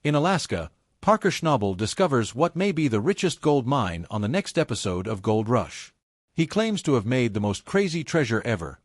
In Alaska, Parker Schnabel discovers what may be the richest gold mine on the next episode of Gold Rush. He claims to have made the most crazy treasure ever.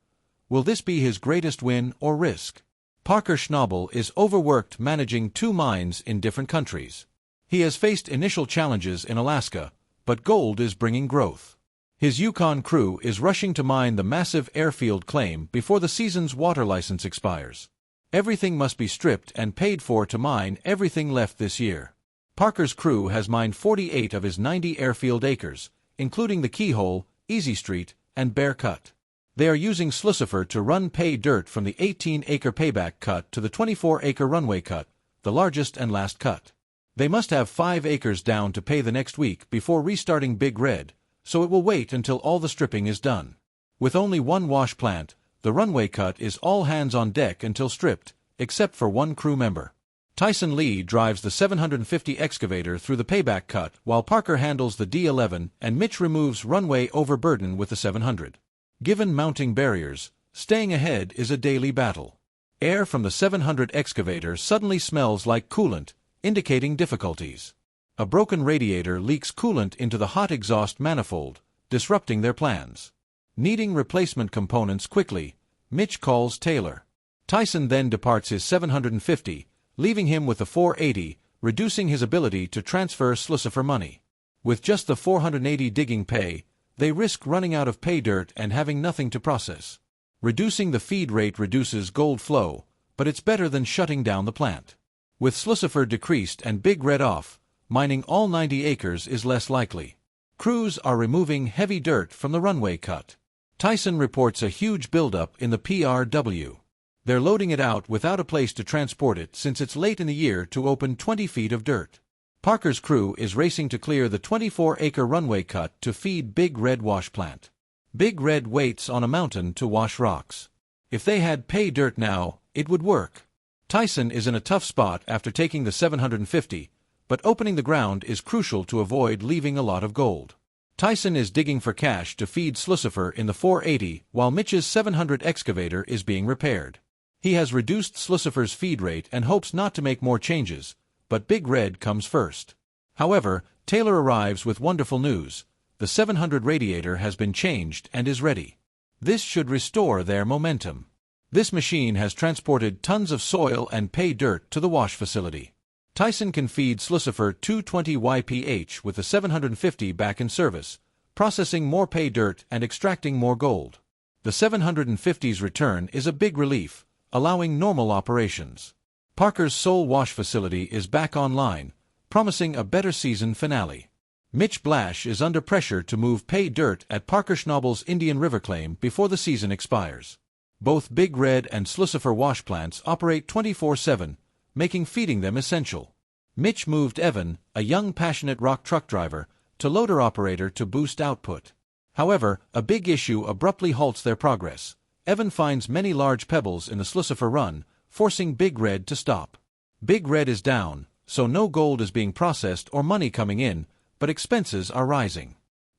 Will this be his greatest win or risk? Parker Schnabel is overworked managing 2 mines in different countries. He has faced initial challenges in Alaska, but gold is bringing growth. His Yukon crew is rushing to mine the massive airfield claim before the season's water license expires. Everything must be stripped and paid for to mine everything left this year. Parker's crew has mined 48 of his 90 airfield acres, including the Keyhole, Easy Street, and Bear Cut. They are using Slucifer to run pay dirt from the 18-acre payback cut to the 24-acre runway cut, the largest and last cut. They must have 5 acres down to pay the next week before restarting Big Red, so it will wait until all the stripping is done. With only 1 wash plant, the runway cut is all hands on deck until stripped, except for 1 crew member. Tyson Lee drives the 750 excavator through the payback cut while Parker handles the D11 and Mitch removes runway overburden with the 700. Given mounting barriers, staying ahead is a daily battle. Air from the 700 excavator suddenly smells like coolant, indicating difficulties. A broken radiator leaks coolant into the hot exhaust manifold, disrupting their plans. Needing replacement components quickly, Mitch calls Taylor. Tyson then departs his 750, leaving him with the 480, reducing his ability to transfer Slucifer money. With just the 480 digging pay, they risk running out of pay dirt and having nothing to process. Reducing the feed rate reduces gold flow, but it's better than shutting down the plant. With Slucifer decreased and Big Red off, mining all 90 acres is less likely. Crews are removing heavy dirt from the runway cut. Tyson reports a huge buildup in the PRW. They're loading it out without a place to transport it since it's late in the year to open 20 feet of dirt. Parker's crew is racing to clear the 24-acre runway cut to feed Big Red wash plant. Big Red waits on a mountain to wash rocks. If they had pay dirt now, it would work. Tyson is in a tough spot after taking the 750, but opening the ground is crucial to avoid leaving a lot of gold. Tyson is digging for cash to feed Slucifer in the 480 while Mitch's 700 excavator is being repaired. He has reduced Slucifer's feed rate and hopes not to make more changes, but Big Red comes first. However, Taylor arrives with wonderful news. The 700 radiator has been changed and is ready. This should restore their momentum. This machine has transported tons of soil and pay dirt to the wash facility. Tyson can feed Slucifer 220 YPH with the 750 back in service, processing more pay dirt and extracting more gold. The 750's return is a big relief, allowing normal operations. Parker's sole wash facility is back online, promising a better season finale. Mitch Blash is under pressure to move pay dirt at Parker Schnabel's Indian River claim before the season expires. Both Big Red and Slucifer wash plants operate 24/7, making feeding them essential. Mitch moved Evan, a young passionate rock truck driver, to loader operator to boost output. However, a big issue abruptly halts their progress. Evan finds many large pebbles in the Slucifer run, forcing Big Red to stop. Big Red is down, so no gold is being processed or money coming in, but expenses are rising.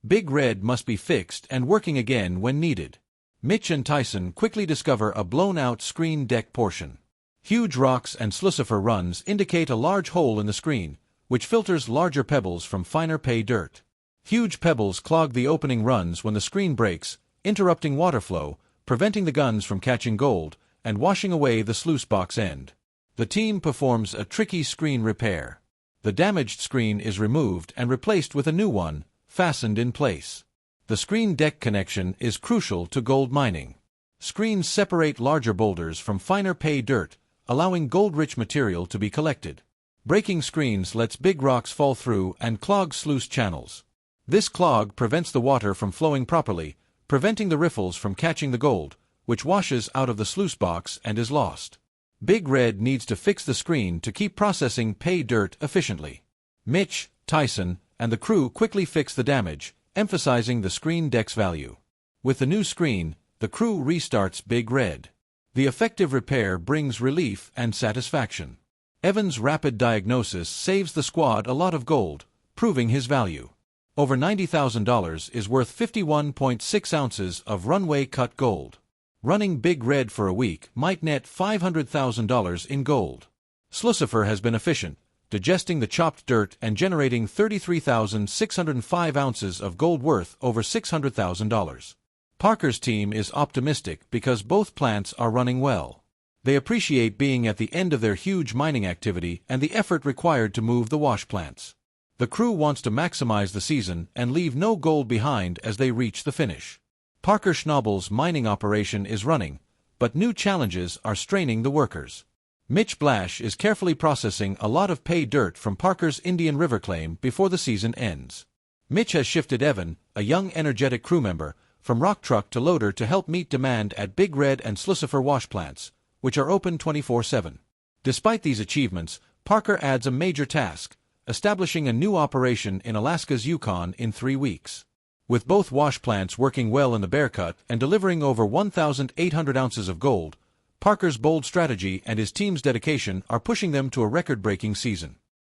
Big Red must be fixed and working again when needed. Mitch and Tyson quickly discover a blown-out screen deck portion. Huge rocks and Slucifer runs indicate a large hole in the screen, which filters larger pebbles from finer pay dirt. Huge pebbles clog the opening runs when the screen breaks, interrupting water flow, preventing the guns from catching gold, and washing away the sluice box end. The team performs a tricky screen repair. The damaged screen is removed and replaced with a new one, fastened in place. The screen deck connection is crucial to gold mining. Screens separate larger boulders from finer pay dirt, allowing gold-rich material to be collected. Breaking screens lets big rocks fall through and clog sluice channels. This clog prevents the water from flowing properly, preventing the riffles from catching the gold, which washes out of the sluice box and is lost. Big Red needs to fix the screen to keep processing pay dirt efficiently. Mitch, Tyson, and the crew quickly fix the damage, emphasizing the screen deck's value. With the new screen, the crew restarts Big Red. The effective repair brings relief and satisfaction. Evan's rapid diagnosis saves the squad a lot of gold, proving his value. Over $90,000 is worth 51.6 ounces of runway cut gold. Running Big Red for a week might net $500,000 in gold. Slucifer has been efficient, digesting the chopped dirt and generating 33,605 ounces of gold worth over $600,000. Parker's team is optimistic because both plants are running well. They appreciate being at the end of their huge mining activity and the effort required to move the wash plants. The crew wants to maximize the season and leave no gold behind as they reach the finish. Parker Schnabel's mining operation is running, but new challenges are straining the workers. Mitch Blash is carefully processing a lot of pay dirt from Parker's Indian River claim before the season ends. Mitch has shifted Evan, a young energetic crew member, from rock truck to loader to help meet demand at Big Red and Slucifer wash plants, which are open 24/7. Despite these achievements, Parker adds a major task: establishing a new operation in Alaska's Yukon in 3 weeks. With both wash plants working well in the Bearcut and delivering over 1,800 ounces of gold, Parker's bold strategy and his team's dedication are pushing them to a record-breaking season.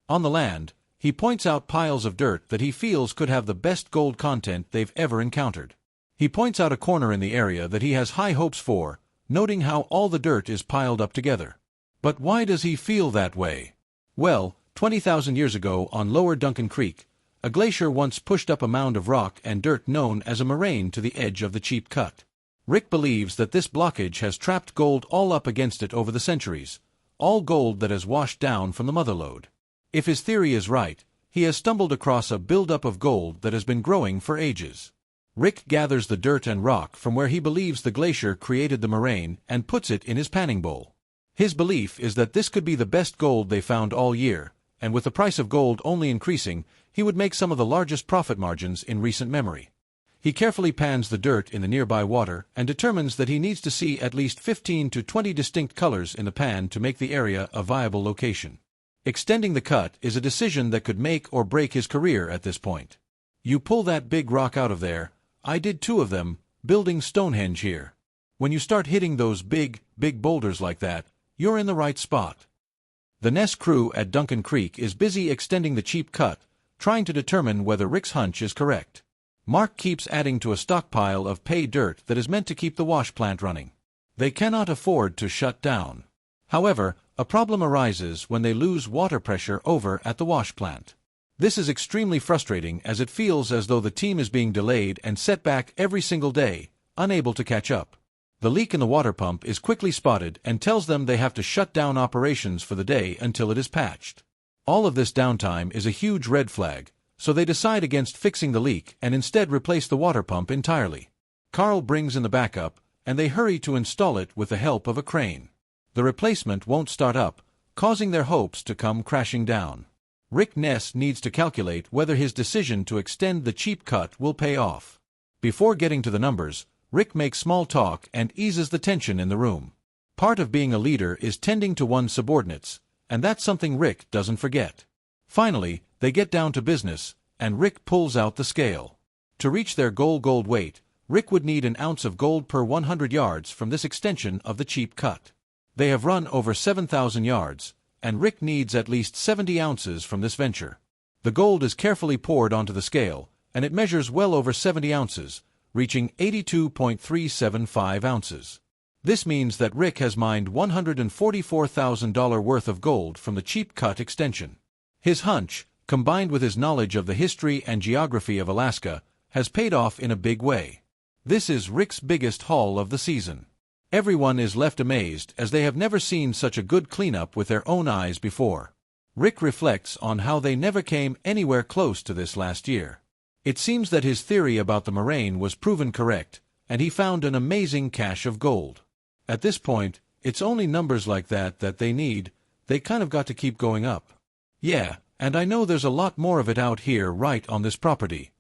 On the land, he points out piles of dirt that he feels could have the best gold content they've ever encountered. He points out a corner in the area that he has high hopes for, noting how all the dirt is piled up together. But why does he feel that way? Well, 20,000 years ago on Lower Duncan Creek, a glacier once pushed up a mound of rock and dirt known as a moraine to the edge of the cheap cut. Rick believes that this blockage has trapped gold all up against it over the centuries, all gold that has washed down from the motherlode. If his theory is right, he has stumbled across a buildup of gold that has been growing for ages. Rick gathers the dirt and rock from where he believes the glacier created the moraine and puts it in his panning bowl. His belief is that this could be the best gold they found all year, and with the price of gold only increasing, he would make some of the largest profit margins in recent memory. He carefully pans the dirt in the nearby water and determines that he needs to see at least 15 to 20 distinct colors in the pan to make the area a viable location. Extending the cut is a decision that could make or break his career at this point. You pull that big rock out of there. I did 2 of them, building Stonehenge here. When you start hitting those big boulders like that, you're in the right spot. The Ness crew at Duncan Creek is busy extending the cheap cut, trying to determine whether Rick's hunch is correct. Mark keeps adding to a stockpile of pay dirt that is meant to keep the wash plant running. They cannot afford to shut down. However, a problem arises when they lose water pressure over at the wash plant. This is extremely frustrating as it feels as though the team is being delayed and set back every single day, unable to catch up. The leak in the water pump is quickly spotted and tells them they have to shut down operations for the day until it is patched. All of this downtime is a huge red flag, so they decide against fixing the leak and instead replace the water pump entirely. Carl brings in the backup, and they hurry to install it with the help of a crane. The replacement won't start up, causing their hopes to come crashing down. Rick Ness needs to calculate whether his decision to extend the cheap cut will pay off. Before getting to the numbers, Rick makes small talk and eases the tension in the room. Part of being a leader is tending to one's subordinates, and that's something Rick doesn't forget. Finally, they get down to business, and Rick pulls out the scale. To reach their gold weight, Rick would need an ounce of gold per 100 yards from this extension of the cheap cut. They have run over 7,000 yards, and Rick needs at least 70 ounces from this venture. The gold is carefully poured onto the scale, and it measures well over 70 ounces, reaching 82.375 ounces. This means that Rick has mined $144,000 worth of gold from the cheap cut extension. His hunch, combined with his knowledge of the history and geography of Alaska, has paid off in a big way. This is Rick's biggest haul of the season. Everyone is left amazed as they have never seen such a good cleanup with their own eyes before. Rick reflects on how they never came anywhere close to this last year. It seems that his theory about the moraine was proven correct, and he found an amazing cache of gold. At this point, it's only numbers like that they need. They kind of got to keep going up. Yeah, and I know there's a lot more of it out here right on this property.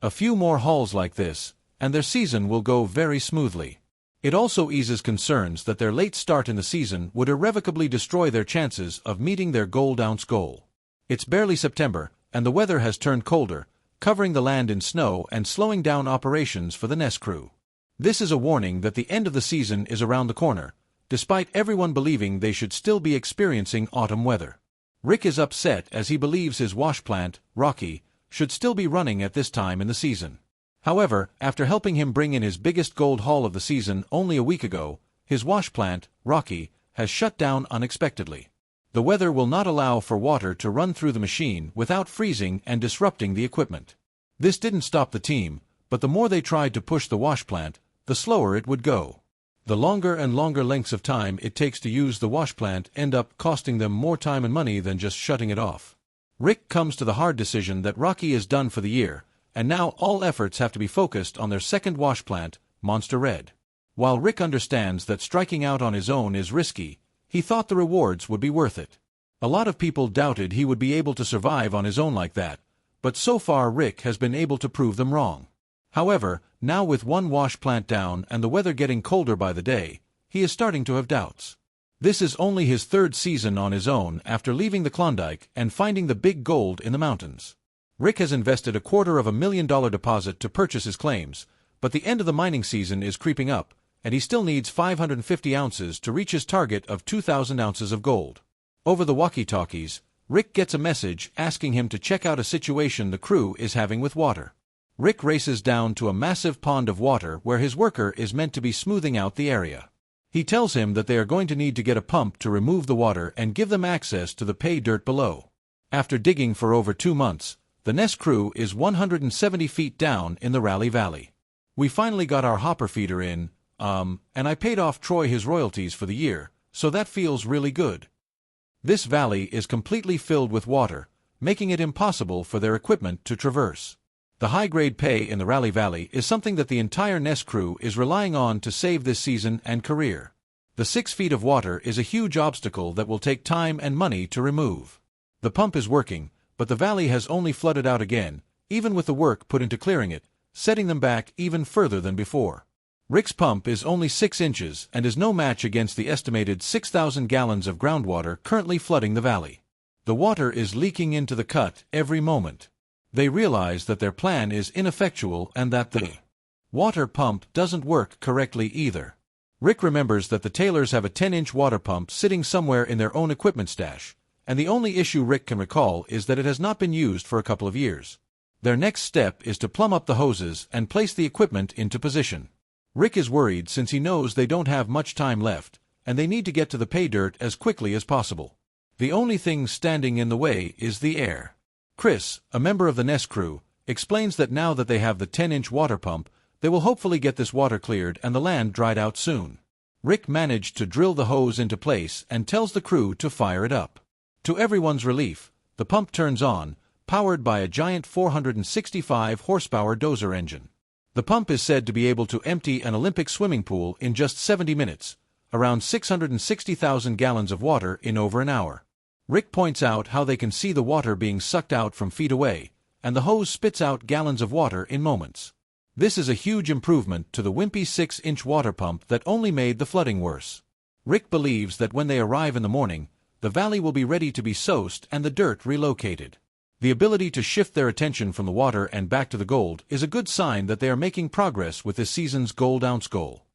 A few more hauls like this, and their season will go very smoothly. It also eases concerns that their late start in the season would irrevocably destroy their chances of meeting their gold ounce goal. It's barely September, and the weather has turned colder, covering the land in snow and slowing down operations for the Ness crew. This is a warning that the end of the season is around the corner, despite everyone believing they should still be experiencing autumn weather. Rick is upset as he believes his wash plant, Rocky, should still be running at this time in the season. However, after helping him bring in his biggest gold haul of the season only a week ago, his wash plant, Rocky, has shut down unexpectedly. The weather will not allow for water to run through the machine without freezing and disrupting the equipment. This didn't stop the team, but the more they tried to push the wash plant, the slower it would go. The longer and longer lengths of time it takes to use the wash plant end up costing them more time and money than just shutting it off. Rick comes to the hard decision that Rocky is done for the year, and now all efforts have to be focused on their second wash plant, Monster Red. While Rick understands that striking out on his own is risky, he thought the rewards would be worth it. A lot of people doubted he would be able to survive on his own like that, but so far Rick has been able to prove them wrong. However, now with one wash plant down and the weather getting colder by the day, he is starting to have doubts. This is only his third season on his own after leaving the Klondike and finding the big gold in the mountains. Rick has invested $250,000 deposit to purchase his claims, but the end of the mining season is creeping up, and he still needs 550 ounces to reach his target of 2,000 ounces of gold. Over the walkie-talkies, Rick gets a message asking him to check out a situation the crew is having with water. Rick races down to a massive pond of water where his worker is meant to be smoothing out the area. He tells him that they are going to need to get a pump to remove the water and give them access to the pay dirt below. After digging for over 2 months, the Nest crew is 170 feet down in the Raleigh Valley. We finally got our hopper feeder in, and I paid off Troy his royalties for the year, so that feels really good. This valley is completely filled with water, making it impossible for their equipment to traverse. The high-grade pay in the Raleigh Valley is something that the entire Nest crew is relying on to save this season and career. The 6 feet of water is a huge obstacle that will take time and money to remove. The pump is working, but the valley has only flooded out again, even with the work put into clearing it, setting them back even further than before. Rick's pump is only 6 inches and is no match against the estimated 6,000 gallons of groundwater currently flooding the valley. The water is leaking into the cut every moment. They realize that their plan is ineffectual and that the water pump doesn't work correctly either. Rick remembers that the Taylors have a 10-inch water pump sitting somewhere in their own equipment stash, and the only issue Rick can recall is that it has not been used for a couple of years. Their next step is to plumb up the hoses and place the equipment into position. Rick is worried since he knows they don't have much time left, and they need to get to the pay dirt as quickly as possible. The only thing standing in the way is the air. Chris, a member of the Nest crew, explains that now that they have the 10-inch water pump, they will hopefully get this water cleared and the land dried out soon. Rick managed to drill the hose into place and tells the crew to fire it up. To everyone's relief, the pump turns on, powered by a giant 465 horsepower dozer engine. The pump is said to be able to empty an Olympic swimming pool in just 70 minutes, around 660,000 gallons of water in over an hour. Rick points out how they can see the water being sucked out from feet away, and the hose spits out gallons of water in moments. This is a huge improvement to the wimpy 6-inch water pump that only made the flooding worse. Rick believes that when they arrive in the morning, the valley will be ready to be soused and the dirt relocated. The ability to shift their attention from the water and back to the gold is a good sign that they are making progress with this season's gold ounce goal.